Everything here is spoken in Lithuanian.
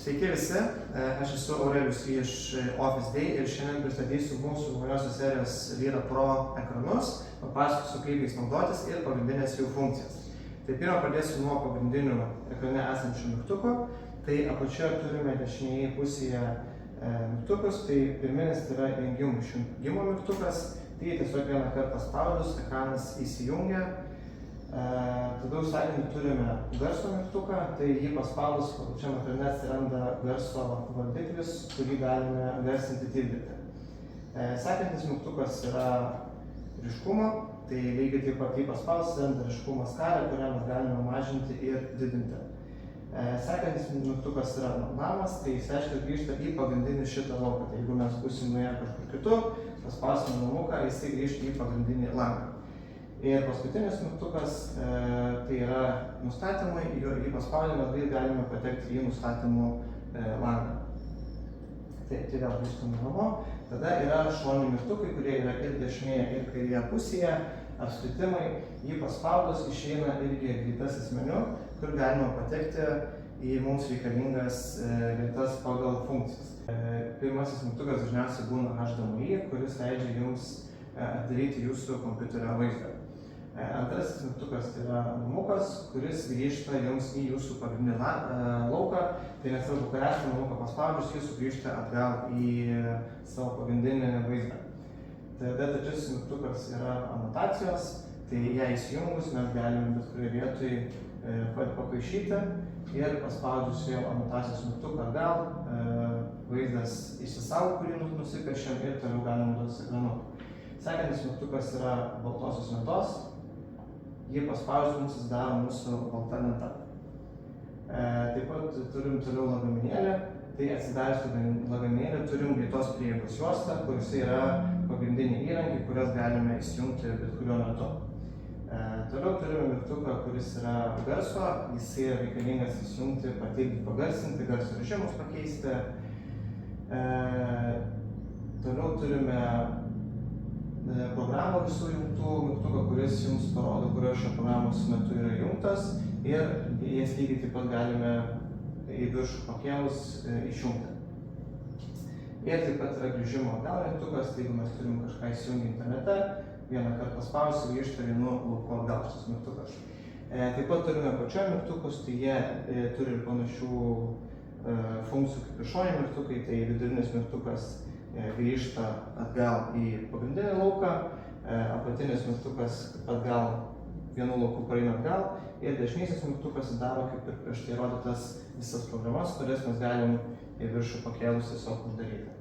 Sveiki visi, aš esu Aurelijus iš Office Day ir šiandien pristatysiu mūsų naujosios serijos Lyra Pro ekranus, papasakosiu, kaip jais naudotis ir pagrindinės jų funkcijas. Tai pirmą pradėsiu nuo pagrindinių ekrane esančių mygtukų. Tai apačioje turime dešinėje pusėje mygtukus, tai pirminis tai yra įjungimo išjungimo mygtukas, tai tiesiog vieną kartą paspaudus ekranas įsijungia. Tada užsakymui turime garso mygtuką, tai jį paspaudus pačiam ekrane atsiranda garso vardiklis, kurį galime garsinti tildyti. Sekantis mygtukas yra ryškumo, tai lygiai taip pat jį paspaudus atsiranda ryškumo skalė, kurią mes galime mažinti ir didinti. Sekantis mygtukas yra namas, tai jis reiškia grįžta į pagrindinį šitą lauką. Tai jeigu mes būsim nuėję kažkur kitur, paspausime namuką, jisai grįžta į pagrindinį langą. Ir paskutinis mygtukas tai yra nustatymai, jį paspaudę mes galime patekti į nustatymų langą. Tai vėl grįžtame namo. Tada yra šoniniai mygtukai, kurie yra ir dešinėje, ir kairėje pusėje, apskritimai. Jį paspaudus išeina irgi greitasis meniu, kur galima patekti į mums reikalingas vietas pagal funkcijas. Pirmasis mygtukas dažniausiai būna HDMI, kuris leidžia jums atidaryti jūsų kompiuterio vaizdą. Antrasis mygtukas tai yra namukas, kuris grįžta jums į jūsų pagrindinį lauką. Tai nesvarbu, kai esate namuką paspaudžius, jis sugrįžta atgal į savo pagrindinį vaizdą. Tada trečiasis mygtukas yra anotacijos, tai ją įsijungus mes galime bet kurioje vietoje papaišyti ir paspaudžius vėl anotacijos mygtuką atgal, vaizdas išsisaugo, kurį nusipiešiam ir toliau galime naudotis ekranu. Sekantis mygtukas yra baltosios lentos. Jį paspaudžius mums susidaro mūsų balta lenta. Taip pat turim toliau lagaminėlį. Tai atsidarius lagaminėlį turim greitos prieigos juostą, kuriuose yra pagrindiniai įrankiai, kuriuos galime įsijungti bet kuriuo metu. Toliau turime mygtuką, kuris yra garso. Jis yra reikalingas įsijungti, pateikti, pagarsinti, garso režimus pakeisti. Toliau turime programų visų jungtų mygtuką, kuris jums parodo, kurios šio programos metu yra jungtas, ir jas lygiai taip pat galime į viršų pakėlus išjungti. Ir taip pat yra grįžimo atgal mygtukas, tai jeigu mes turim kažką įsijungti internete, vieną kartą paspaudus grįžta vienu lauku atgal šitas mygtukas. Taip pat turime apačioje mygtukus, tai jie turi panašių funkcijų kaip ir šoniniai mygtukai, tai vidurinis mygtukas grįžta atgal į pagrindinį lauką, apatinis mygtukas atgal vienu lauku praeina atgal ir dešinysis mygtukas daro kaip ir prieš tai rodytas visas programas, kurias mes galim į viršų pakėlus tiesiog uždaryti.